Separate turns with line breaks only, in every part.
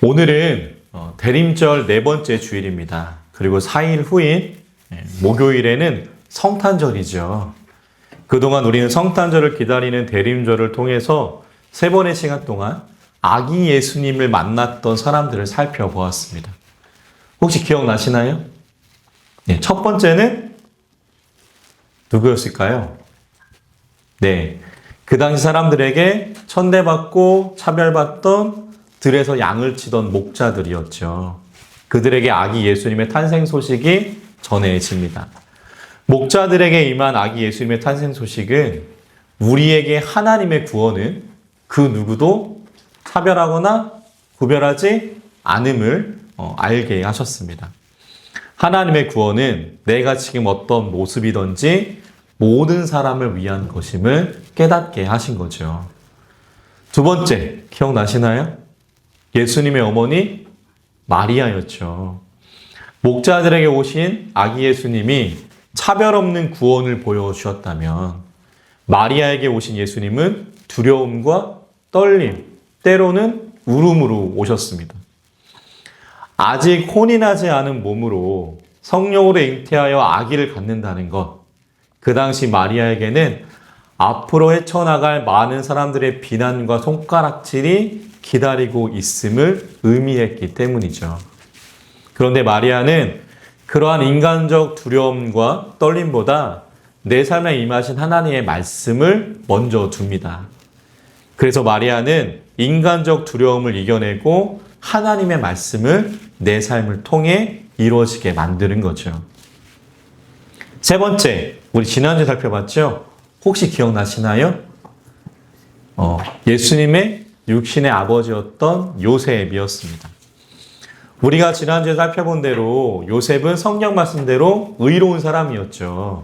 오늘은 대림절 네 번째 주일입니다. 그리고 4일 후인 목요일에는 성탄절이죠. 그동안 우리는 성탄절을 기다리는 대림절을 통해서 세 번의 시간 동안 아기 예수님을 만났던 사람들을 살펴보았습니다. 혹시 기억나시나요? 네, 첫 번째는 누구였을까요? 네, 그 당시 사람들에게 천대받고 차별받던 들에서 양을 치던 목자들이었죠. 그들에게 아기 예수님의 탄생 소식이 전해집니다. 목자들에게 임한 아기 예수님의 탄생 소식은 우리에게 하나님의 구원은 그 누구도 차별하거나 구별하지 않음을 알게 하셨습니다. 하나님의 구원은 내가 지금 어떤 모습이든지 모든 사람을 위한 것임을 깨닫게 하신 거죠. 두 번째, 기억나시나요? 예수님의 어머니 마리아였죠. 목자들에게 오신 아기 예수님이 차별 없는 구원을 보여주셨다면 마리아에게 오신 예수님은 두려움과 떨림, 때로는 울음으로 오셨습니다. 아직 혼이 나지 않은 몸으로 성령으로 잉태하여 아기를 갖는다는 것, 그 당시 마리아에게는 앞으로 헤쳐나갈 많은 사람들의 비난과 손가락질이 기다리고 있음을 의미했기 때문이죠. 그런데 마리아는 그러한 인간적 두려움과 떨림보다 내 삶에 임하신 하나님의 말씀을 먼저 둡니다. 그래서 마리아는 인간적 두려움을 이겨내고 하나님의 말씀을 내 삶을 통해 이루어지게 만드는 거죠. 세 번째, 우리 지난주에 살펴봤죠? 혹시 기억나시나요? 예수님의 육신의 아버지였던 요셉이었습니다. 우리가 지난주에 살펴본 대로 요셉은 성경 말씀대로 의로운 사람이었죠.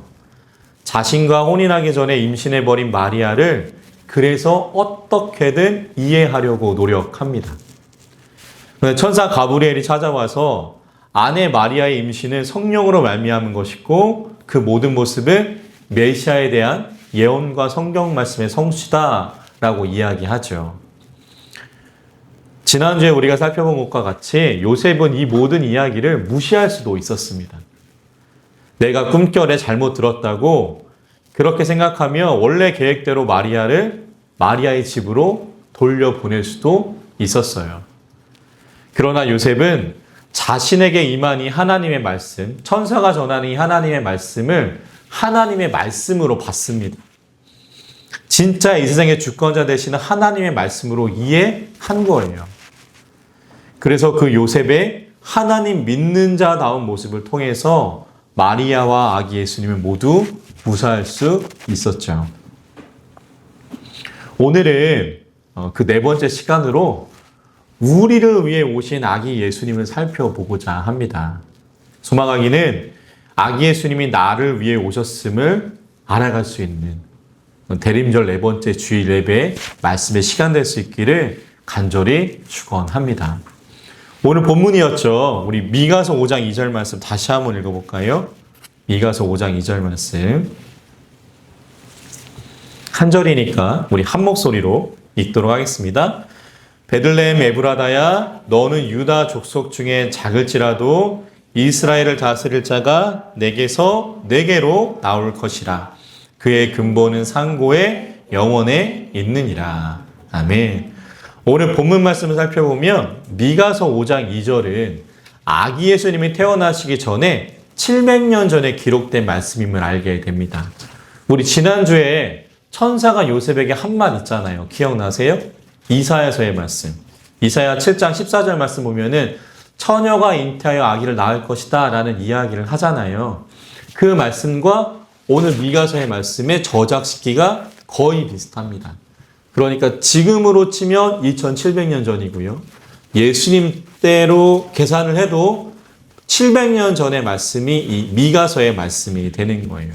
자신과 혼인하기 전에 임신해버린 마리아를 그래서 어떻게든 이해하려고 노력합니다. 천사 가브리엘이 찾아와서 아내 마리아의 임신은 성령으로 말미암은 것이고 그 모든 모습은 메시아에 대한 예언과 성경 말씀의 성취다라고 이야기하죠. 지난주에 우리가 살펴본 것과 같이 요셉은 이 모든 이야기를 무시할 수도 있었습니다. 내가 꿈결에 잘못 들었다고 그렇게 생각하며 원래 계획대로 마리아를 마리아의 집으로 돌려보낼 수도 있었어요. 그러나 요셉은 자신에게 임한 이 하나님의 말씀, 천사가 전하는 이 하나님의 말씀을 하나님의 말씀으로 받습니다. 진짜 이 세상의 주권자 되시는 하나님의 말씀으로 이해한 거예요. 그래서 그 요셉의 하나님 믿는 자다운 모습을 통해서 마리아와 아기 예수님을 모두 무사할 수 있었죠. 오늘은 그 네 번째 시간으로 우리를 위해 오신 아기 예수님을 살펴보고자 합니다. 소망하기는 아기 예수님이 나를 위해 오셨음을 알아갈 수 있는 대림절 네 번째 주일 예배 말씀의 시간 될 수 있기를 간절히 축원합니다. 오늘 본문이었죠. 우리 미가서 5장 2절 말씀 다시 한번 읽어볼까요? 미가서 5장 2절 말씀. 한 절이니까 우리 한 목소리로 읽도록 하겠습니다. 베들레헴 에브라다야, 너는 유다 족속 중에 작을지라도 이스라엘을 다스릴 자가 내게로 나올 것이라. 그의 근본은 상고에 영원에 있느니라. 아멘. 오늘 본문 말씀을 살펴보면 미가서 5장 2절은 아기 예수님이 태어나시기 전에 700년 전에 기록된 말씀임을 알게 됩니다. 우리 지난주에 천사가 요셉에게 한 말 있잖아요. 기억나세요? 이사야서의 말씀. 이사야 7장 14절 말씀 보면은 처녀가 잉태하여 아기를 낳을 것이다 라는 이야기를 하잖아요. 그 말씀과 오늘 미가서의 말씀의 저작 시기가 거의 비슷합니다. 그러니까 지금으로 치면 2700년 전이고요. 예수님 때로 계산을 해도 700년 전의 말씀이 이 미가서의 말씀이 되는 거예요.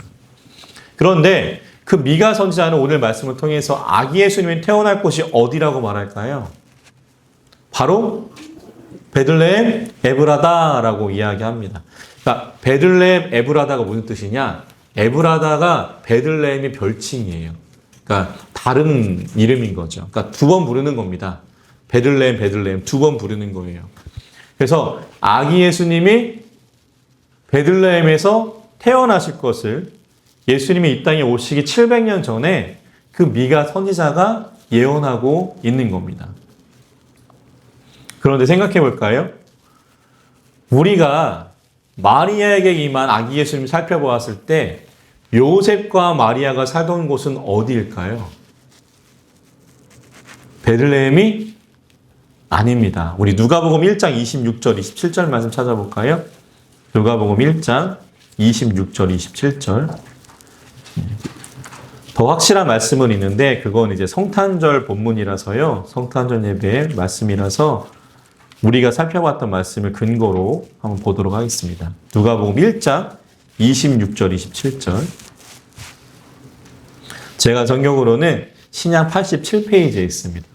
그런데 그 미가 선지자는 오늘 말씀을 통해서 아기 예수님이 태어날 곳이 어디라고 말할까요? 바로 베들레헴 에브라다라고 이야기합니다. 그러니까 베들레헴 에브라다가 무슨 뜻이냐? 에브라다가 베들레헴의 별칭이에요. 그러니까 다른 이름인 거죠. 그러니까 두 번 부르는 겁니다. 베들레헴, 베들레헴 두 번 부르는 거예요. 그래서 아기 예수님이 베들레헴에서 태어나실 것을 예수님이 이 땅에 오시기 700년 전에 그 미가 선지자가 예언하고 있는 겁니다. 그런데 생각해 볼까요? 우리가 마리아에게 임한 아기 예수님을 살펴보았을 때 요셉과 마리아가 살던 곳은 어디일까요? 베들레헴이 아닙니다. 우리 누가복음 1장 26절, 27절 말씀 찾아볼까요? 누가복음 1장 26절, 27절. 더 확실한 말씀은 있는데 그건 이제 성탄절 본문이라서요. 성탄절 예배의 말씀이라서 우리가 살펴봤던 말씀을 근거로 한번 보도록 하겠습니다. 누가복음 1장 26절, 27절. 제가 성경으로는 신약 87페이지에 있습니다.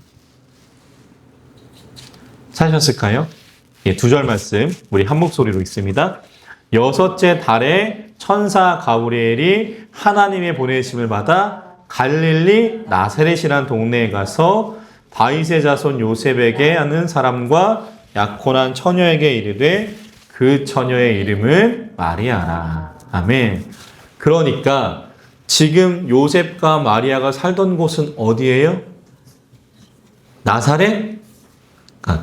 찾으셨을까요? 예, 두 절 말씀 우리 한 목소리로 읽습니다. 여섯째 달에 천사 가브리엘이 하나님의 보내심을 받아 갈릴리 나사렛이라는 동네에 가서 다윗의 자손 요셉에게 하는 사람과 약혼한 처녀에게 이르되 그 처녀의 이름은 마리아라. 아멘. 그러니까 지금 요셉과 마리아가 살던 곳은 어디예요? 나사렛?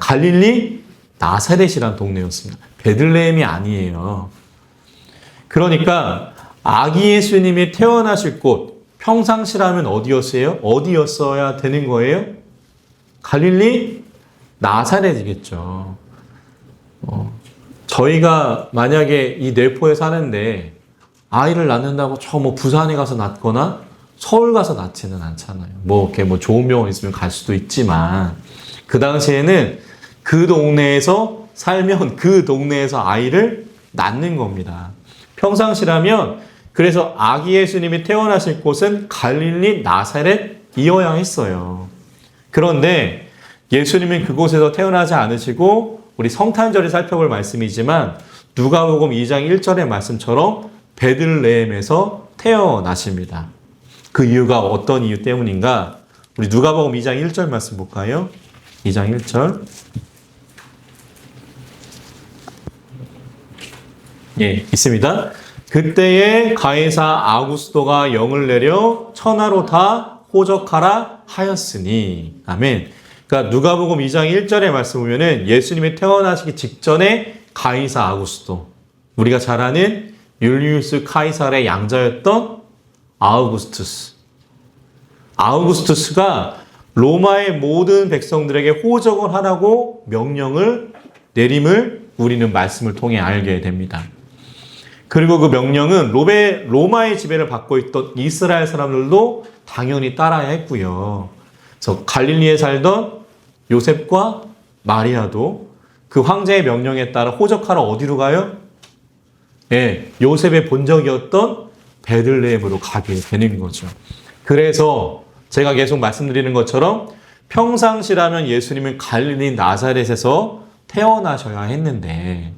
갈릴리 나사렛이라는 동네였습니다. 베들레헴이 아니에요. 그러니까 아기 예수님이 태어나실 곳 평상시라면 어디였어요? 어디였어야 되는 거예요? 갈릴리 나사렛이겠죠. 저희가 만약에 이 내포에 사는데 아이를 낳는다고 저 뭐 부산에 가서 낳거나 서울 가서 낳지는 않잖아요. 뭐 이렇게 뭐 좋은 병원 있으면 갈 수도 있지만 그 당시에는 그 동네에서 살면 그 동네에서 아이를 낳는 겁니다. 평상시라면 그래서 아기 예수님이 태어나실 곳은 갈릴리 나사렛이어야 했어요. 그런데 예수님은 그곳에서 태어나지 않으시고 우리 성탄절에 살펴볼 말씀이지만 누가복음 2장 1절의 말씀처럼 베들레헴에서 태어나십니다. 그 이유가 어떤 이유 때문인가? 우리 누가복음 2장 1절 말씀 볼까요? 2장 1절. 예, 있습니다. 그때에 가이사 아구스도가 영을 내려 천하로 다 호적하라 하였으니. 아멘. 그러니까 누가복음 2장 1절의 말씀 보면은 예수님이 태어나시기 직전에 가이사 아구스도, 우리가 잘 아는 율리우스 카이사르의 양자였던 아우구스투스가 로마의 모든 백성들에게 호적을 하라고 명령을 내림을 우리는 말씀을 통해 알게 됩니다. 그리고 그 명령은 로마의 지배를 받고 있던 이스라엘 사람들도 당연히 따라야 했고요. 그래서 갈릴리에 살던 요셉과 마리아도 그 황제의 명령에 따라 호적하러 어디로 가요? 예, 요셉의 본적이었던 베들레헴으로 가게 되는 거죠. 그래서 제가 계속 말씀드리는 것처럼 평상시라면 예수님은 갈릴리 나사렛에서 태어나셔야 했는데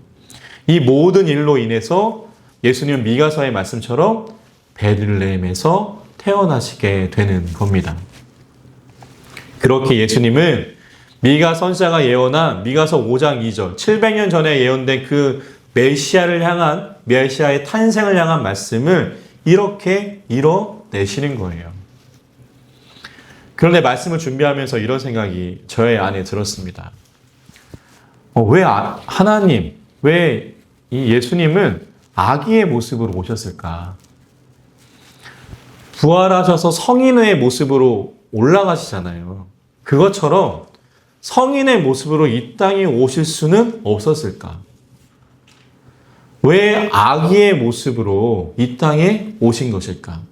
이 모든 일로 인해서 예수님은 미가서의 말씀처럼 베들레헴에서 태어나시게 되는 겁니다. 그렇게 예수님은 미가 선지자가 예언한 미가서 5장 2절 700년 전에 예언된 그 메시아를 향한 메시아의 탄생을 향한 말씀을 이렇게 이뤄내시는 거예요. 그런데 말씀을 준비하면서 이런 생각이 저의 안에 들었습니다. 왜 하나님, 왜 이 예수님은 아기의 모습으로 오셨을까? 부활하셔서 성인의 모습으로 올라가시잖아요. 그것처럼 성인의 모습으로 이 땅에 오실 수는 없었을까? 왜 아기의 모습으로 이 땅에 오신 것일까?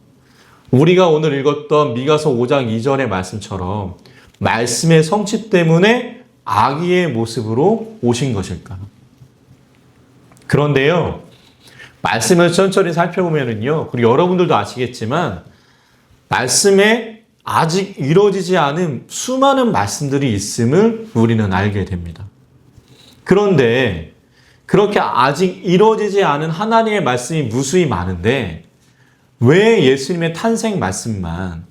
우리가 오늘 읽었던 미가서 5장 2절의 말씀처럼 말씀의 성취 때문에 아기의 모습으로 오신 것일까? 그런데요, 말씀을 천천히 살펴보면요, 그리고 여러분들도 아시겠지만 말씀에 아직 이루어지지 않은 수많은 말씀들이 있음을 우리는 알게 됩니다. 그런데 그렇게 아직 이루어지지 않은 하나님의 말씀이 무수히 많은데 왜 예수님의 탄생 말씀만,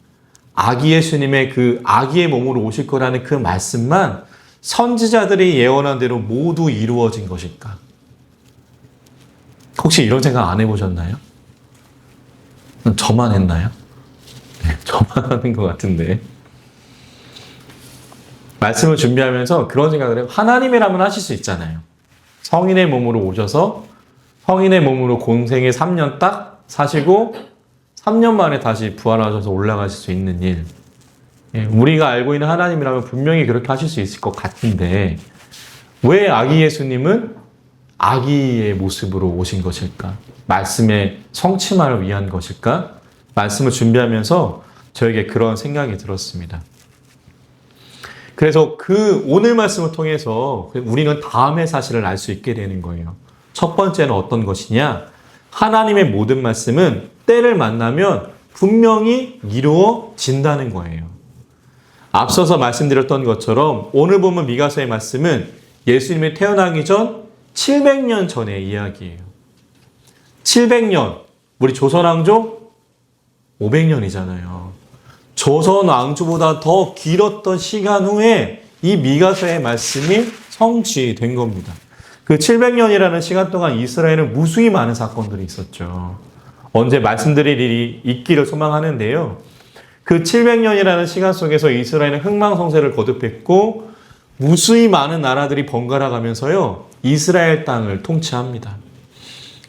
아기 예수님의 그 아기의 몸으로 오실 거라는 그 말씀만 선지자들이 예언한 대로 모두 이루어진 것일까? 혹시 이런 생각 안 해보셨나요? 저만 했나요? 네, 저만 하는 것 같은데. 말씀을 준비하면서 그런 생각을 해요. 하나님이라면 하실 수 있잖아요. 성인의 몸으로 오셔서 성인의 몸으로 공생에 3년 딱 사시고 3년 만에 다시 부활하셔서 올라가실 수 있는 일. 우리가 알고 있는 하나님이라면 분명히 그렇게 하실 수 있을 것 같은데 왜 아기 예수님은 아기의 모습으로 오신 것일까? 말씀의 성취만을 위한 것일까? 말씀을 준비하면서 저에게 그런 생각이 들었습니다. 그래서 그 오늘 말씀을 통해서 우리는 다음의 사실을 알 수 있게 되는 거예요. 첫 번째는 어떤 것이냐? 하나님의 모든 말씀은 때를 만나면 분명히 이루어진다는 거예요. 앞서서 말씀드렸던 것처럼 오늘 보면 미가서의 말씀은 예수님이 태어나기 전 700년 전의 이야기예요. 700년, 우리 조선 왕조 500년이잖아요. 조선 왕조보다 더 길었던 시간 후에 이 미가서의 말씀이 성취된 겁니다. 그 700년이라는 시간 동안 이스라엘은 무수히 많은 사건들이 있었죠. 언제 말씀드릴 일이 있기를 소망하는데요. 그 700년이라는 시간 속에서 이스라엘은 흥망성쇠를 거듭했고 무수히 많은 나라들이 번갈아 가면서요. 이스라엘 땅을 통치합니다.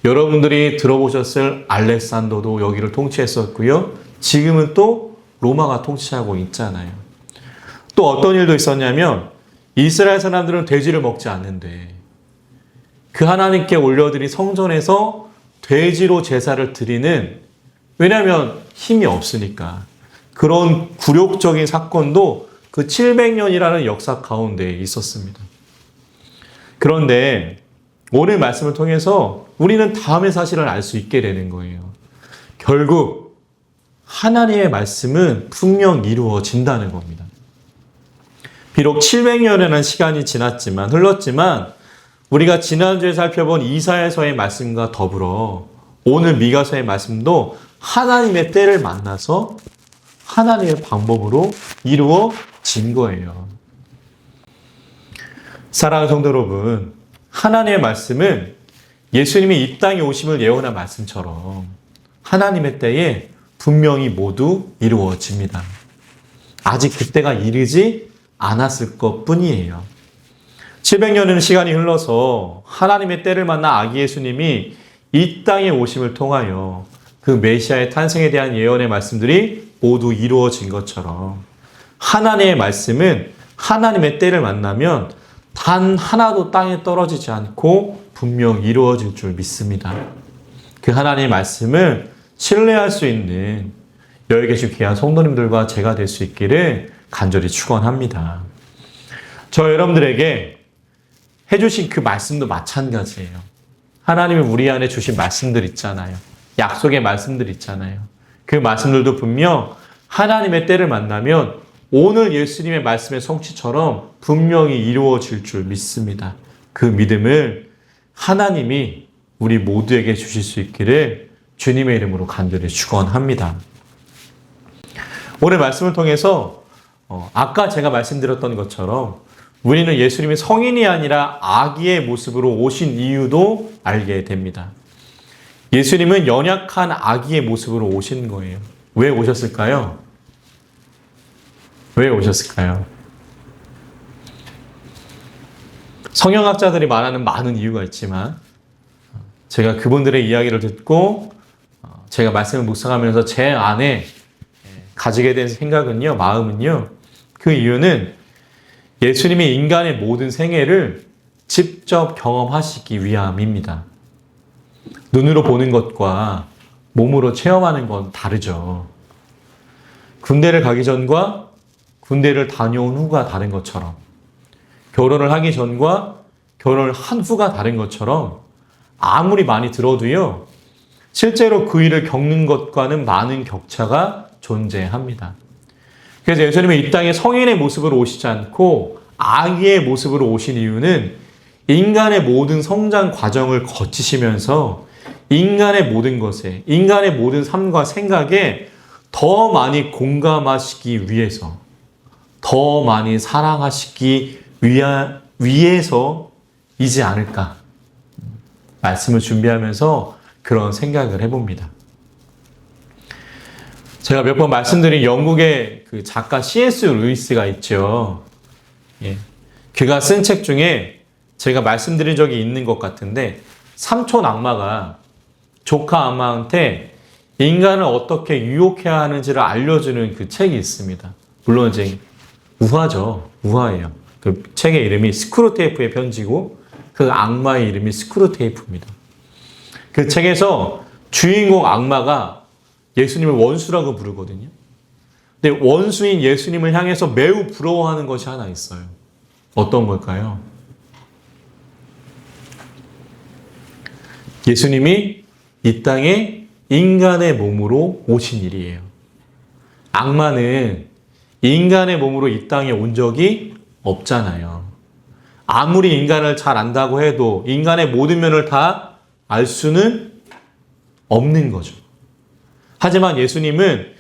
여러분들이 들어보셨을 알렉산더도 여기를 통치했었고요. 지금은 또 로마가 통치하고 있잖아요. 또 어떤 일도 있었냐면 이스라엘 사람들은 돼지를 먹지 않는데 그 하나님께 올려드린 성전에서 돼지로 제사를 드리는 왜냐하면 힘이 없으니까 그런 굴욕적인 사건도 그 700년이라는 역사 가운데 있었습니다. 그런데 오늘 말씀을 통해서 우리는 다음의 사실을 알 수 있게 되는 거예요. 결국 하나님의 말씀은 분명 이루어진다는 겁니다. 비록 700년이라는 시간이 흘렀지만 우리가 지난주에 살펴본 이사야서의 말씀과 더불어 오늘 미가서의 말씀도 하나님의 때를 만나서 하나님의 방법으로 이루어진 거예요. 사랑하는 성도 여러분, 하나님의 말씀은 예수님이 이 땅에 오심을 예언한 말씀처럼 하나님의 때에 분명히 모두 이루어집니다. 아직 그때가 이르지 않았을 것뿐이에요. 700년의 시간이 흘러서 하나님의 때를 만나 아기 예수님이 이 땅에 오심을 통하여 그 메시아의 탄생에 대한 예언의 말씀들이 모두 이루어진 것처럼 하나님의 말씀은 하나님의 때를 만나면 단 하나도 땅에 떨어지지 않고 분명 이루어질 줄 믿습니다. 그 하나님의 말씀을 신뢰할 수 있는 여기 계신 귀한 성도님들과 제가 될 수 있기를 간절히 축원합니다. 저 여러분들에게 해주신 그 말씀도 마찬가지예요. 하나님이 우리 안에 주신 말씀들 있잖아요. 약속의 말씀들 있잖아요. 그 말씀들도 분명 하나님의 때를 만나면 오늘 예수님의 말씀의 성취처럼 분명히 이루어질 줄 믿습니다. 그 믿음을 하나님이 우리 모두에게 주실 수 있기를 주님의 이름으로 간절히 축원합니다. 오늘 말씀을 통해서 아까 제가 말씀드렸던 것처럼 우리는 예수님이 성인이 아니라 아기의 모습으로 오신 이유도 알게 됩니다. 예수님은 연약한 아기의 모습으로 오신 거예요. 왜 오셨을까요? 왜 오셨을까요? 성경학자들이 말하는 많은 이유가 있지만 제가 그분들의 이야기를 듣고 제가 말씀을 묵상하면서 제 안에 가지게 된 생각은요, 마음은요, 그 이유는 예수님이 인간의 모든 생애를 직접 경험하시기 위함입니다. 눈으로 보는 것과 몸으로 체험하는 건 다르죠. 군대를 가기 전과 군대를 다녀온 후가 다른 것처럼 결혼을 하기 전과 결혼을 한 후가 다른 것처럼 아무리 많이 들어도요. 실제로 그 일을 겪는 것과는 많은 격차가 존재합니다. 그래서 예수님이 이 땅에 성인의 모습으로 오시지 않고 아기의 모습으로 오신 이유는 인간의 모든 성장 과정을 거치시면서 인간의 모든 것에, 인간의 모든 삶과 생각에 더 많이 공감하시기 위해서, 더 많이 사랑하시기 위에서이지 않을까. 말씀을 준비하면서 그런 생각을 해봅니다. 제가 몇 번 말씀드린 영국의 그 작가 C.S. 루이스가 있죠. 예. 그가 쓴 책 중에 제가 말씀드린 적이 있는 것 같은데, 삼촌 악마가 조카 악마한테 인간을 어떻게 유혹해야 하는지를 알려주는 그 책이 있습니다. 물론 이제 우화죠. 우화예요. 그 책의 이름이 스크루테이프의 편지고 그 악마의 이름이 스크루테이프입니다. 그 책에서 주인공 악마가 예수님을 원수라고 부르거든요. 근데 원수인 예수님을 향해서 매우 부러워하는 것이 하나 있어요. 어떤 걸까요? 예수님이 이 땅에 인간의 몸으로 오신 일이에요. 악마는 인간의 몸으로 이 땅에 온 적이 없잖아요. 아무리 인간을 잘 안다고 해도 인간의 모든 면을 다 알 수는 없는 거죠. 하지만 예수님은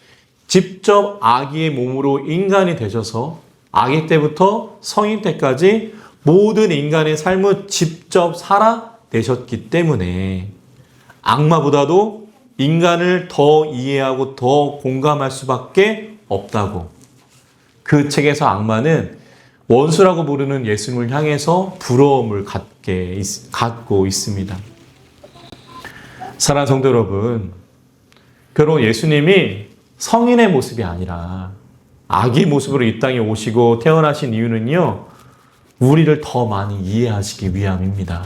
직접 아기의 몸으로 인간이 되셔서 아기 때부터 성인 때까지 모든 인간의 삶을 직접 살아내셨기 때문에 악마보다도 인간을 더 이해하고 더 공감할 수밖에 없다고. 그 책에서 악마는 원수라고 부르는 예수님을 향해서 부러움을 갖고 있습니다. 사랑하는 성도 여러분, 결국 예수님이 성인의 모습이 아니라 아기 모습으로 이 땅에 오시고 태어나신 이유는요, 우리를 더 많이 이해하시기 위함입니다.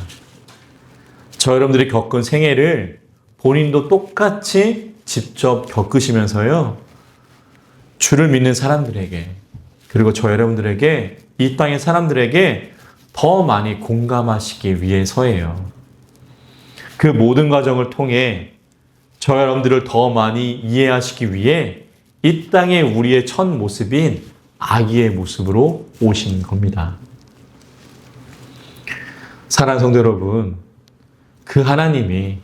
저 여러분들이 겪은 생애를 본인도 똑같이 직접 겪으시면서요, 주를 믿는 사람들에게, 그리고 저 여러분들에게, 이 땅의 사람들에게 더 많이 공감하시기 위해서예요. 그 모든 과정을 통해 저 여러분들을 더 많이 이해하시기 위해 이 땅에 우리의 첫 모습인 아기의 모습으로 오신 겁니다. 사랑하는 성도 여러분, 그 하나님이,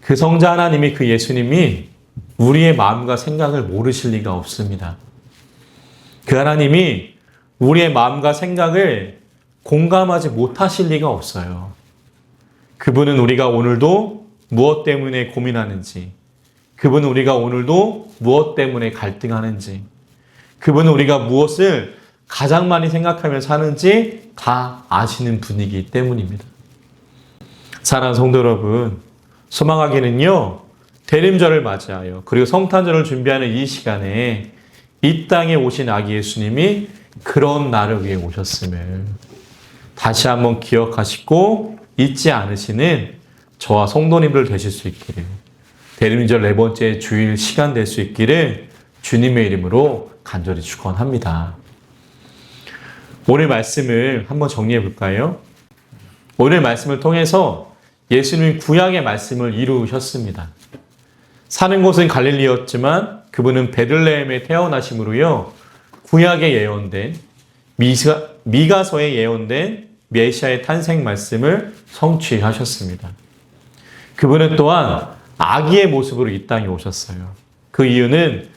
그 성자 하나님이, 그 예수님이 우리의 마음과 생각을 모르실 리가 없습니다. 그 하나님이 우리의 마음과 생각을 공감하지 못하실 리가 없어요. 그분은 우리가 오늘도 무엇 때문에 고민하는지, 그분은 우리가 오늘도 무엇 때문에 갈등하는지, 그분은 우리가 무엇을 가장 많이 생각하며 사는지 다 아시는 분이기 때문입니다. 사랑하는 성도 여러분, 소망하기는요, 대림절을 맞이하여 그리고 성탄절을 준비하는 이 시간에 이 땅에 오신 아기 예수님이 그런 나를 위해 오셨음을 다시 한번 기억하시고 잊지 않으시는 저와 성도님들 되실 수 있기를, 대림절 4번째 주일 시간 될 수 있기를 주님의 이름으로 간절히 축원합니다. 오늘 말씀을 한번 정리해 볼까요? 오늘 말씀을 통해서 예수님이 구약의 말씀을 이루셨습니다. 사는 곳은 갈릴리였지만 그분은 베들레헴에 태어나심으로요, 구약에 예언된 미가서에 예언된 메시아의 탄생 말씀을 성취하셨습니다. 그분은 또한 아기의 모습으로 이 땅에 오셨어요. 그 이유는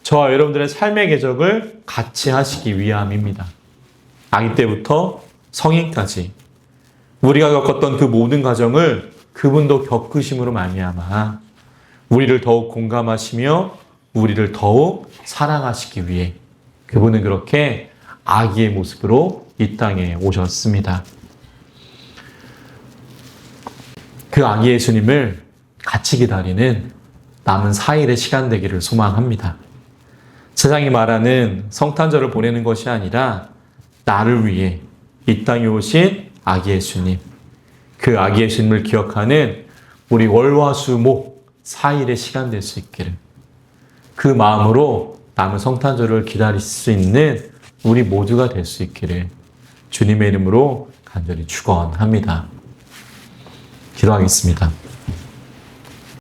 저와 여러분들의 삶의 궤적을 같이 하시기 위함입니다. 아기 때부터 성인까지 우리가 겪었던 그 모든 과정을 그분도 겪으심으로 말미암아 우리를 더욱 공감하시며 우리를 더욱 사랑하시기 위해 그분은 그렇게 아기의 모습으로 이 땅에 오셨습니다. 그 아기 예수님을 같이 기다리는 남은 4일의 시간 되기를 소망합니다. 세상이 말하는 성탄절을 보내는 것이 아니라 나를 위해 이 땅에 오신 아기 예수님, 그 아기 예수님을 기억하는 우리 월화수목 4일의 시간 될 수 있기를, 그 마음으로 남은 성탄절을 기다릴 수 있는 우리 모두가 될 수 있기를 주님의 이름으로 간절히 축원합니다. 기도하겠습니다.